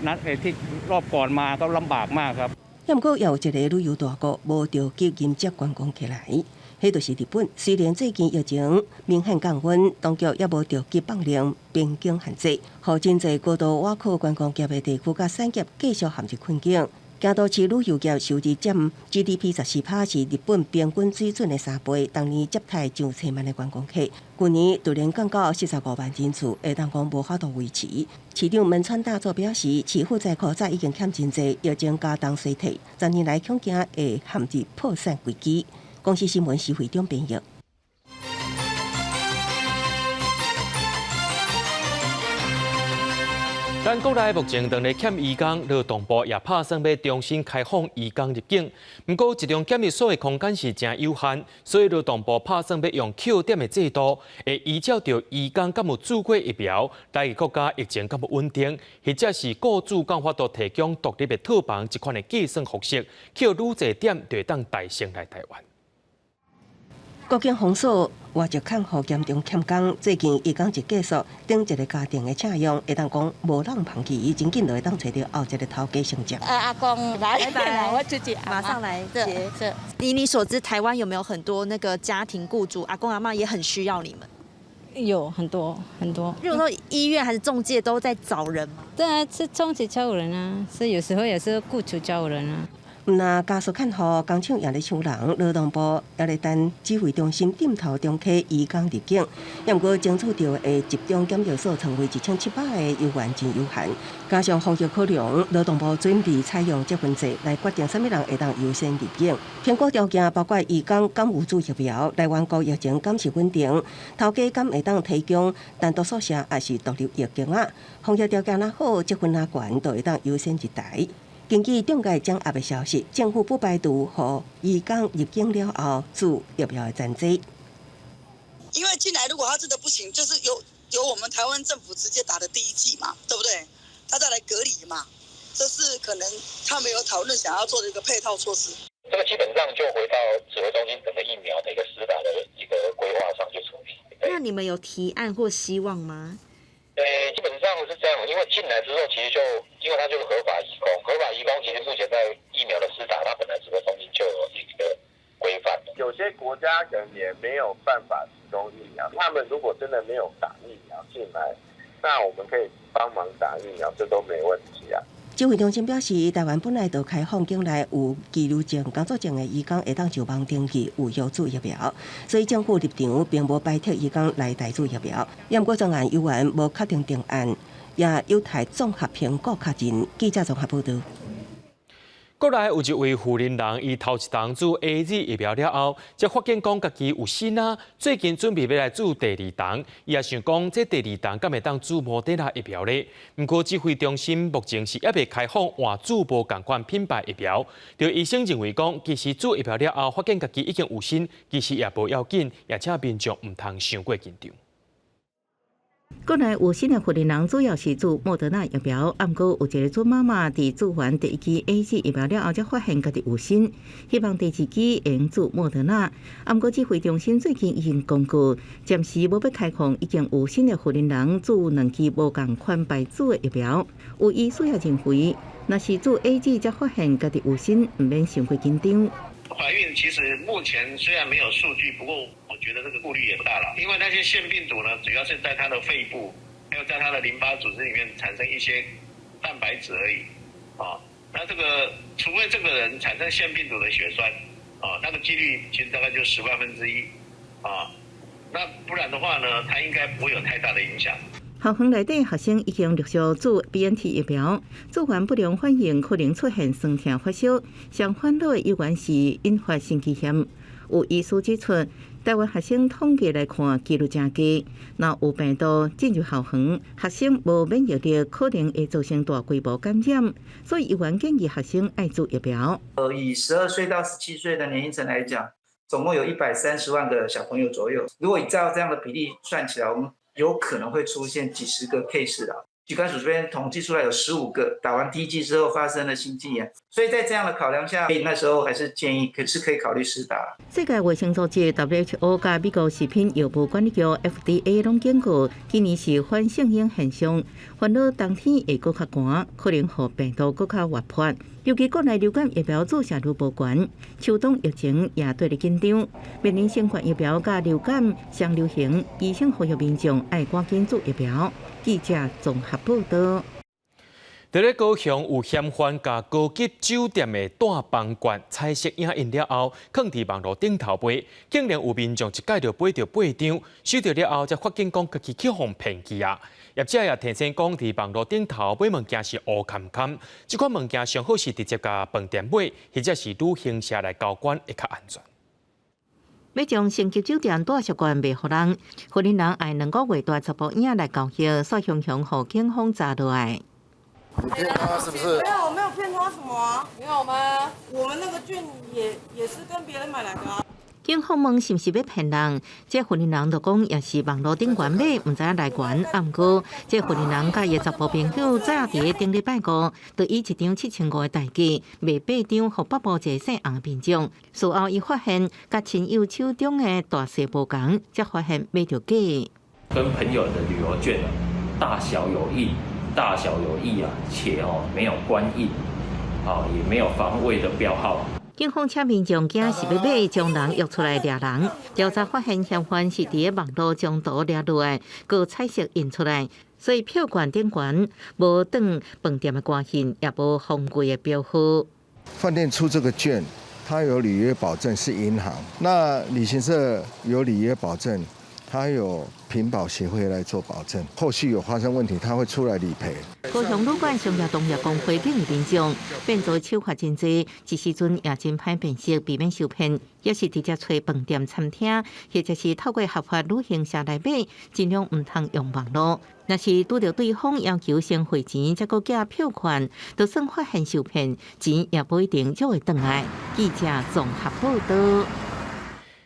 นัดที่รอบก่อนมาก็ลำบากมากครับ不过，也有一个旅游大国无着急迎接观光客来，迄就是日本。虽然最近疫情明显降温，当局也无着急放令边境限制，互真侪高度挖靠观光业的地区甲产业继续陷入困境。京都市旅游业收入占 GDP 14%，是日本平均水准的3倍。当年接待上千万的观光客，去年突然降到45万人次，会当讲无法度维持。市长门川大作表示，市负债负债已经欠真济，疫情加重衰退，10年来恐惊会陷入破产危机。公司新闻是会长编译。咱国内目前仍然欠移工，劳动部也打算要重新开放移工入境。不过，一种检疫所的空间是真有限，所以劳动部打算要用 Q 点的制度，会依照着移工敢有注过疫苗，来国家疫情敢有稳定，或者是雇主敢法度提供独立的套房这款的计算方式，Q 愈侪点就会当带升来台湾。国境封锁，外籍看护严重欠工。最近移工一结束，顶一个家庭的请用，会当讲无人放弃，真紧就会当找到后一个头家承接。阿公来，拜拜，我自己马上来接。是。以你所知，台湾有没有很多那个家庭雇主，阿公阿嬷也很需要你们？有很多很多。如果说医院还是中介都在找人吗？对啊，是中介招人啊，是有时候也是雇主招人啊。那家属看护工厂也咧抢人，劳动部也咧等指挥中心点头中启移工入境，也不过争取到的集中检疫所成为1700个游园真有限。加上防疫考量，劳动部准备采用积分制来决定什么人会当优先入境。评估条件包括移工敢有注疫苗，来源国疫情敢是稳定，头家敢会当提供单独宿舍还是独立疫情啊？防疫条件若好，积分若悬，就会当优先入台。根据中介掌握的消息，政府不排除和移工入境了后注疫苗的战绩。因为进来如果他真的不行，就是由我们台湾政府直接打的第一剂嘛，对不对？他再来隔离嘛，这是可能他们有讨论想要做的一个配套措施。这个基本上就回到指挥中心整个疫苗的一个施打的一个规划上去处理。那你们有提案或希望吗？基本上是这样，因为进来之后，其实因为它就是合法移工，合法移工其实目前在疫苗的施打，它本来指挥中心就有一个规范。有些国家可能也没有办法提供疫苗，他们如果真的没有打疫苗进来，那我们可以帮忙打疫苗，这都没问题啊。指挥中心表示，台湾本来就开放境内有居留证、工作证的移工会当就网登记有优注疫苗，所以政府立场并无摆脱移工来台注疫苗。不过专案游园无确定定案，也有待综合评估确认。记者综合报道。国内有一位妇人人，伊头一档注 AZ 疫苗了后，才发现讲家己有新啊，最近准备要来注第二档，伊也想讲这第二档敢会当注莫德纳疫苗咧。不过指挥中心目前是还未开放换注无同款品牌疫苗。就医生认为讲，其实注疫苗了后，发现家己已经有新，其实也无要紧，也请民众唔通伤过紧张。国内有新的妇人人主要是注莫德纳疫苗，不过有一个准妈妈伫注完第一剂 AZ 疫苗了后，才发现家己有新，希望第二剂会用注莫德纳。不过指挥中心最近已经公告，暂时无要开放已经有新的妇人人注2剂无同款牌子的疫苗。有医师也认为，若是注 AZ 才发现家己有新，唔免伤过紧张。怀孕其实目前虽然没有数据，不过我觉得这个顾虑也不大了，因为那些腺病毒呢，主要是在它的肺部，还有在它的淋巴组织里面产生一些蛋白质而已，那这个除非这个人产生腺病毒的血栓，那个几率其实大概就10万分之1，那不然的话呢，它应该不会有太大的影响。校园内底学生已经陆续注 BNT 疫苗，注完不良反应可能出现酸痛、发烧，上烦恼的有关是引发心肌炎。有医师指出，台湾学生统计来看几率真低，若有病毒进入校园，学生无免疫力可能会造成大规模感染，所以医院建议学生爱注疫苗。以12岁到17岁的年龄层来讲，总共有130万个小朋友左右。如果照这样的比例算起来，我们有可能会出现几十个 case 的。疾管署这边统计出来有15个打完第一剂之后发生了心肌炎，所以在这样的考量下，那时候还是建议可以考虑施打。世界卫生组织 WHO 甲美国食品药物管理局 FDA 拢警告，今年是反圣婴现象，烦恼冬天会搁较寒，可能互病毒搁较活泼。尤其国内流感疫苗注射率无悬，秋冬疫情也对咧紧张，面临新冠疫苗甲流感双流行，医生呼吁民众爱赶紧注疫苗。记者综合报道。在咧高雄有嫌犯甲高级酒店的大房管彩色影印了后，放伫网络顶头卖，竟然有民众一盖就买到8张，收到了后才发现讲家己去互骗去啊！业者也提醒讲，伫网络顶头买物件是乌坎坎，这款物件上好是直接甲饭店买，或者是旅行社来交管会较安全。要将星级酒店大习惯卖互人，互人爱2个月大查甫影来交易，所雄雄互警方查落来。你骗他是不是？没有，我没有骗他什么啊？没有吗？我们那个券也是跟别人买来的啊。警方问是不是要骗人？这份人就讲也是网络顶管买，唔知影来源。毋过，这份人甲伊查甫朋友早伫咧顶礼拜5，就以1张7500的代价卖8张，互北部一个姓洪民众。事后伊发现，甲亲友手中的大小无同，才发现买着假。跟朋友的旅游券大小有异。大小有异啊，且没有官印，也没有防伪的标号。警方请民众惊是要买，将人约出来抓人。调查发现，嫌犯是伫咧网络将图抓落来，佮彩色印出来，所以票券顶悬无当饭店的官印，也无封柜的标号。饭店出这个券，它有履约保证是银行，那旅行社有履约保证。他有平保协会来做保证，后续有发生问题，他会出来理赔。高雄旅馆商业同业公会建议民众，变做手法真济，一时阵也真歹辨识，避免受骗。也是直接找饭店、餐厅，或者是透过合法旅行社来买，尽量唔通用网络。若是拄到对方要求先汇钱，再个寄票券，就算发现受骗，钱也不一定就会回来。记者综合报道。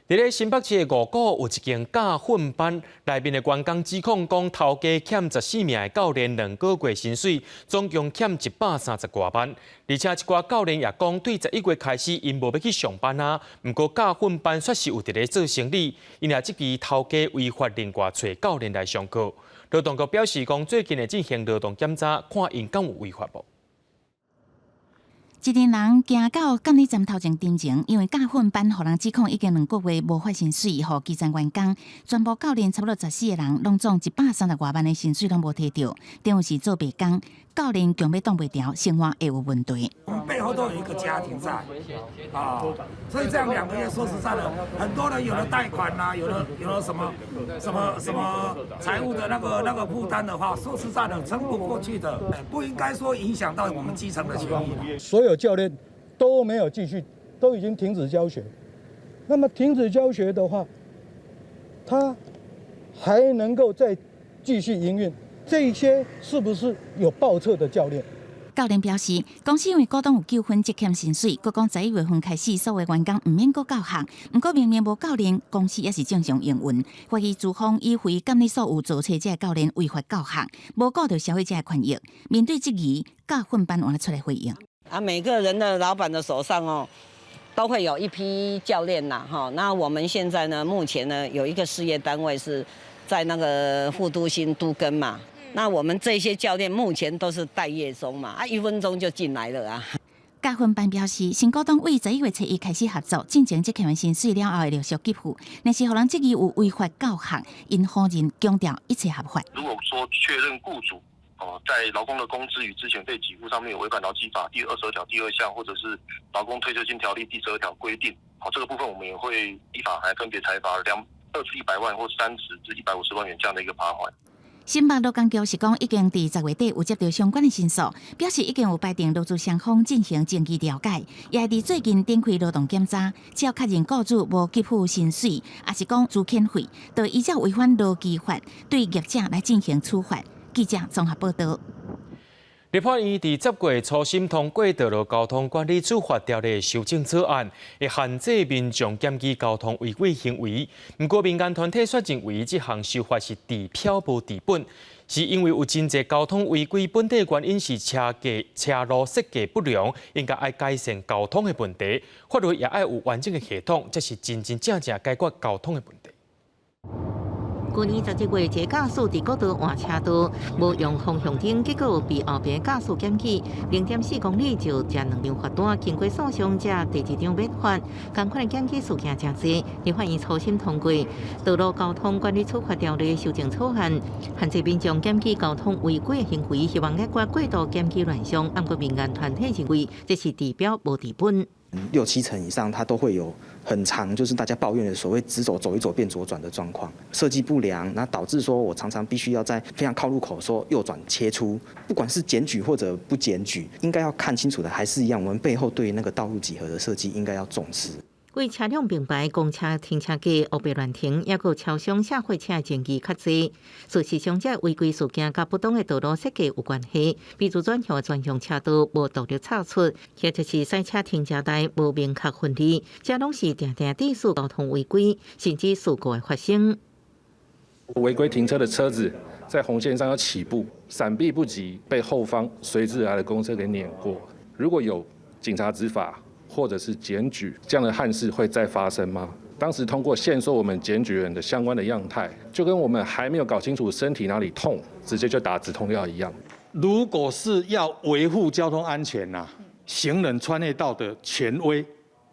伫咧新北市的五股有一间假训班，内面的员工指控讲头家欠14名的教练2个月薪水，总共欠130多万。而且一寡教练也讲，对11月开始因无要去上班啊。不过假训班确实有伫咧做生意，因也质疑头家违法另外找教练来上课。劳动局表示讲，最近会进行劳动检查，看因敢有违法无。一群人行到监理站头前တင်前，因为假训班，互人指控已经2个月无发薪水，互基层员工全部教练差不多14个人，拢总130多万的薪水拢无摕到，等于是做白工。教练强要挡袂牢，生活会有问题。我们背后都有一个家庭在啊，所以这样2个月，说实在的，很多人有了贷款啦、有了什么财务的那个负担的话，说实在的，撑不过去的，不应该说影响到我们基层的权益。所有教练都没有继续，都已经停止教学。那么停止教学的话，他还能够再继续营运。这一些是不是有报册的教练？教练表示，公司因为股东有纠纷，积欠薪水，佮讲11月份开始，所有员工唔免佮教学。不过明明无教练，公司也是正常营运。怀疑资方以非监理所有做册这教练违法教学，无顾到消费者的权益。面对质疑，假训班完了出来回应。每个人的老板的手上都会有一批教练呐，那我们现在呢，目前呢有一个事业单位是在那个副都心都更嘛。那我们这些教练目前都是待业中嘛，1分钟就进来了啊。假训班表示，新股东为11月1日开始合作，进前积欠完薪水了后会陆续给付。但是，互人质疑有违法教学，因法人强调一切合法。如果说确认雇主在劳工的工资与之前被给付上面有违反劳基法第22条第2项，或者是劳工退休金条例第12条规定，这个部分我们也会依法还分别裁罚20至100万或30至150万元这样的一个罚款。新北劳工局是讲，已经伫10月底有接到相关的申诉，表示已经有排定劳资双方进行争议调解，也伫最近展开劳动检查，只要确认雇主无给付薪水，也是讲资遣费，就依照违反劳基法对业者来进行处罚。记者综合报道。立法院伫10月初审通过道路交通管理处罚条例修正草案，会限制民众检举交通违规行为。不过，民间团体却认为这项修法是治标无治本，是因为有真侪交通违规本体原因是车路设计不良，应该爱改善交通的问题。法律也爱有完整的系统，才是真正解决交通的问题。去年11月，一个驾驶伫国道换车道，无用方向灯，结果被后边驾驶检举0.4公里就食2张罚单。经过诉讼，这第2张免罚。同款的检举事件真多，立法院初审通过《道路交通管理处罚条例》修正草案，限制民众检举交通违规行为，希望解决过度检举乱象。不过民间团体认为，这是治标无治本。6、7成以上，它都会有很长，就是大家抱怨的所谓直走走一走变左转的状况，设计不良，那导致说我常常必须要在非常靠路口说右转切出，不管是检举或者不检举，应该要看清楚的还是一样，我们背后对于那个道路几何的设计应该要重视。为车辆并排、公车停车格黑白乱停，也有超商社会车的证据较济。事实上，这违规事件甲不当的道路设计有关系，比如转向的专用车道无独立插出，或者是赛车停车带无明确分离，这拢是定定致使交通违规，甚至事故的发生。违规停车的车子在红线上要起步，闪避不及，被后方随之而来的公车给碾过。如果有警察执法或者是检举，这样的憾事会再发生吗？当时通过限缩我们检举人的相关的样态，就跟我们还没有搞清楚身体哪里痛，直接就打止痛药一样。如果是要维护交通安全行人穿越道的权威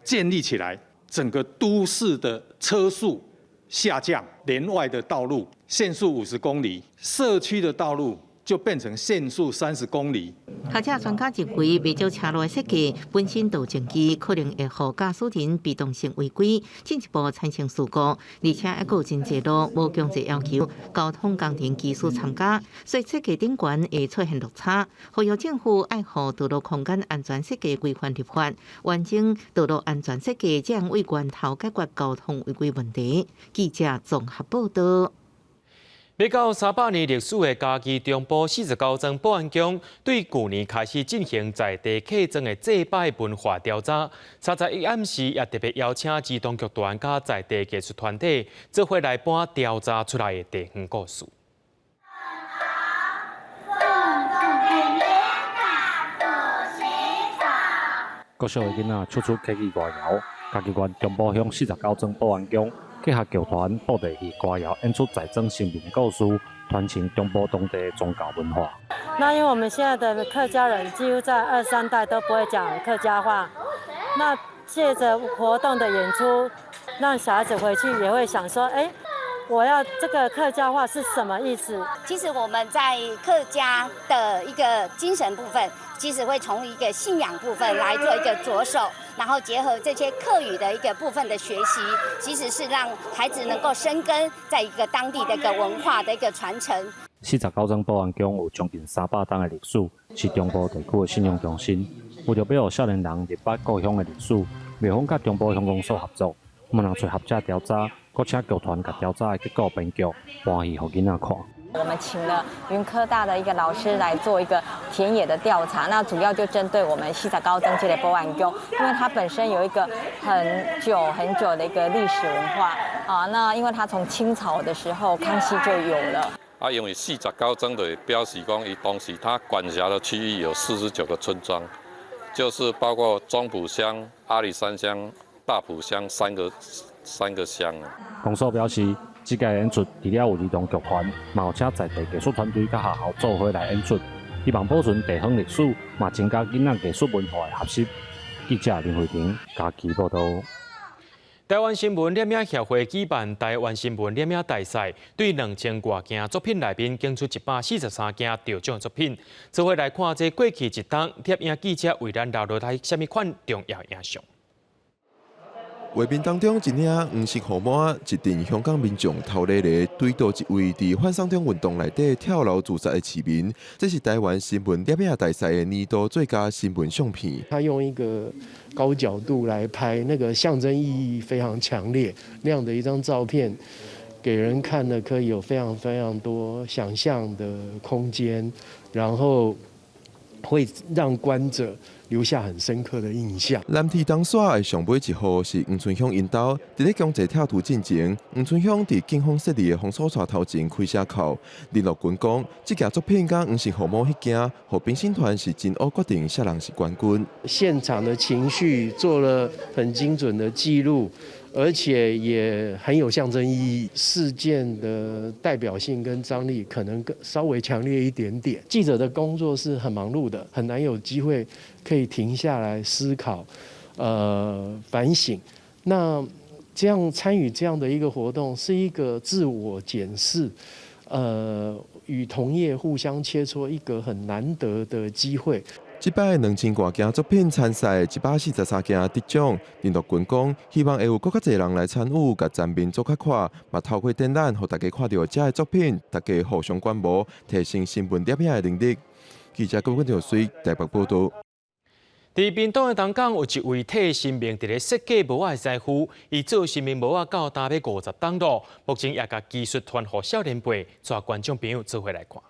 建立起来，整个都市的车速下降，连外的道路限速50公里，社区的道路就变成限速30公里。学者专家认为，未照车路的设计本身就有证据，可能会让驾驶人被动性违规，进一步产生事故。而且还有真侪路无强制要求交通工程技术参加，所以设计顶悬会出现落差。呼吁政府爱护道路空间安全设计规范立法，完整道路安全设计，这样为源头解决交通违规问题。记者综合报道。要到300年历史的嘉义中部49庄保安宫，对去年开始进行在地客庄的祭拜文化调查。31暗时也特别邀请机动剧团甲在地艺术团体做伙来搬调查出来的地方故事。国小的囡仔处处客语歌谣，嘉义县中部乡49庄保安宫。结合剧团布袋戏歌谣，演出在庄生命故事，传承中部当地的宗教文化。那因为我们现在的客家人几乎在2、3代都不会讲客家话，那借着活动的演出，让小孩子回去也会想说，我要这个客家话是什么意思？其实我们在客家的一个精神部分，其实会从一个信仰部分来做一个着手，然后结合这些客语的一个部分的学习，其实是让孩子能够生根在一个当地的一个文化的一个传承。49庄保安宫有将近300年的历史，是中部地区的信用中心。为着要让少年人入捌故乡的历史，庙方甲中部乡公所合作，我们找合作调查。国请剧团甲调查的结果编剧搬戏给囡仔看。我们请了云科大的一个老师来做一个田野的调查，那主要就针对我们49庄这个保安宫，因为它本身有一个很久的一个历史文化啊。那因为它从清朝的时候康熙就有了。因为49庄的标示讲，伊当时它管辖的区域有49个村庄，就是包括庄埔乡、阿里山乡、大埔乡三个乡。公所表示，这届演出除了有儿童剧团，嘛有请在地艺术团队甲学校做伙来演出，希望保存地方历史，嘛增加囡仔艺术文化的学习。记者林慧婷嘉义报道。台湾新闻摄影协会举办台湾新闻摄影大赛，对2000多件作品内面竞出143件得奖作品。做伙来看这过去一档摄影记者为咱留落来什么款重要影像。画面当中，一领黄色雨伞，一阵香港民众头咧咧对倒一位伫反送中运动内底跳楼自杀的市民。这是台湾新闻摄影大赛的年度最佳新闻相片。他用一个高角度来拍，那个象征意义非常强烈，那样的一张照片，给人看的可以有非常多想象的空间，然后会让观者留下很深刻的印象。南thị东沙的上尾一号是黄春香因兜，伫咧强制跳图进前，黄春香伫警方设立的封锁线头前开车口。联络军讲，这件作品甲黄氏父母迄件，互评审团是真乌决定啥人是冠军。现场的情绪做了很精准的记录。而且也很有象征意义，事件的代表性跟张力可能稍微强烈一点点。记者的工作是很忙碌的，很难有机会可以停下来思考、反省。那这样参与这样的一个活动，是一个自我检视，与同业互相切磋一个很难得的机会。这摆2000多件作品参赛，143件得奖。联络军讲，希望会有更较侪人来参与，甲展面做较看，嘛透过展览，互大家看到这个作品，大家互相观摩，提升新闻摄影的能力。记者郭冠水台北报道。伫屏东的东港有一位替生命伫咧设计帽仔的师傅，伊做生命帽仔到大约50档路，目前也甲技术传予少年辈，带观众朋友做伙来看。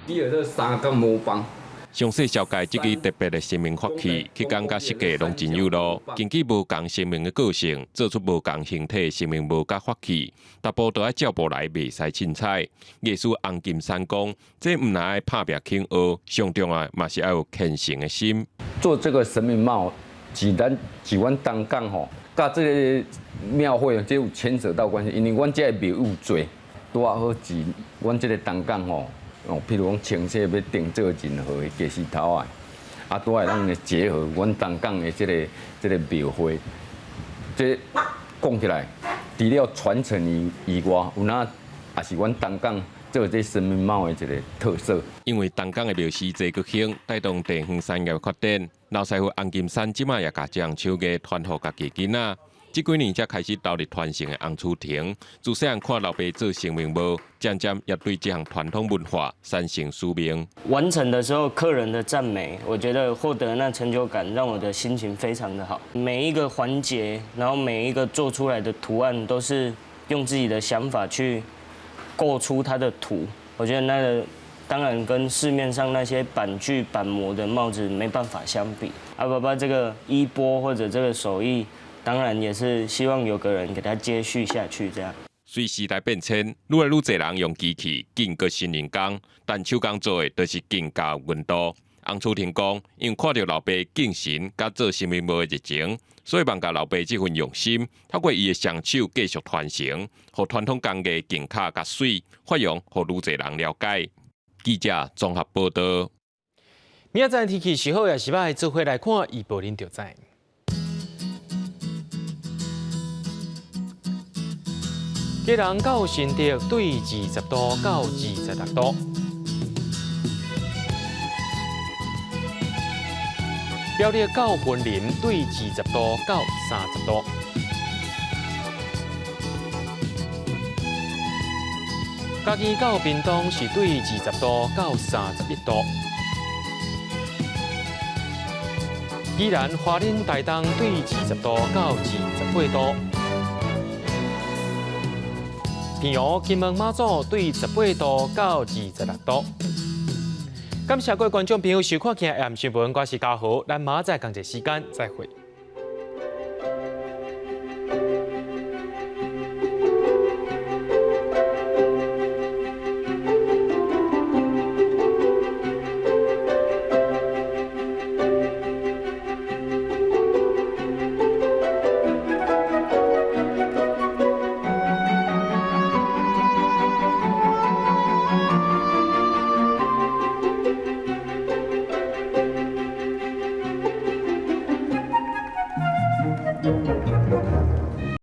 你有这三个模板。详细紹介這個特別的生命法器，期間甲設計攏真有路，根據無共生命的個性，做出無共形體的生命帽甲法器，逐步都愛照步來，袂使凊彩。藝術洪金山講，這唔乃愛拍拼肯學，上重要嘛是要有虔誠的心。做這個生命帽，是阮東港吼，甲這個廟會這有牽扯到關係，因為阮這個廟有多，拄啊好是阮這個東港吼。譬如講清晰要定做任何的假石頭啊，都係咱嘅結合，阮東港嘅這個廟會，這講起來，除了傳承以外，有哪也是阮東港做這生命帽嘅一個特色。因為東港嘅廟市濟國興，帶動地方產業發展，老師傅洪金山即馬也甲這樣手藝傳予家己囡仔。這幾年才開始投入傳承的洪厝亭，自細漢看老爸做生命帽，漸漸也對這項傳統文化產生使命。完成的時候，客人的讚美，我覺得獲得那成就感，讓我的心情非常的好。每一個環節，然後每一個做出來的圖案，都是用自己的想法去構出它的圖。我覺得那個當然跟市面上那些板具板模的帽子沒辦法相比。阿爸爸這個衣缽或者這個手藝。當然也是希望有個人給他接續下去，這樣。隨時代變遷，愈來愈多人用機器更過新人工，但手工做的都是更加有溫度。洪厝亭講，因為看到老爸敬神甲做生命帽的熱情，所以望甲老爸這份用心，透過伊的雙手繼續傳承，讓傳統工藝更加甲水，發揚讓愈多人了解。記者綜合報道。明仔載天氣時好，也是歹做伙來看預報您就知。基隆到新竹對20度到26度，苗栗到雲林對20度到30度，嘉義到屏東是對20度到31度，宜蘭花蓮台東對20度到28度。平陽、金門、馬祖對18度到26度。感謝各位觀眾朋友收看今日的新聞，我是嘉豪，咱明仔載同一時間再會。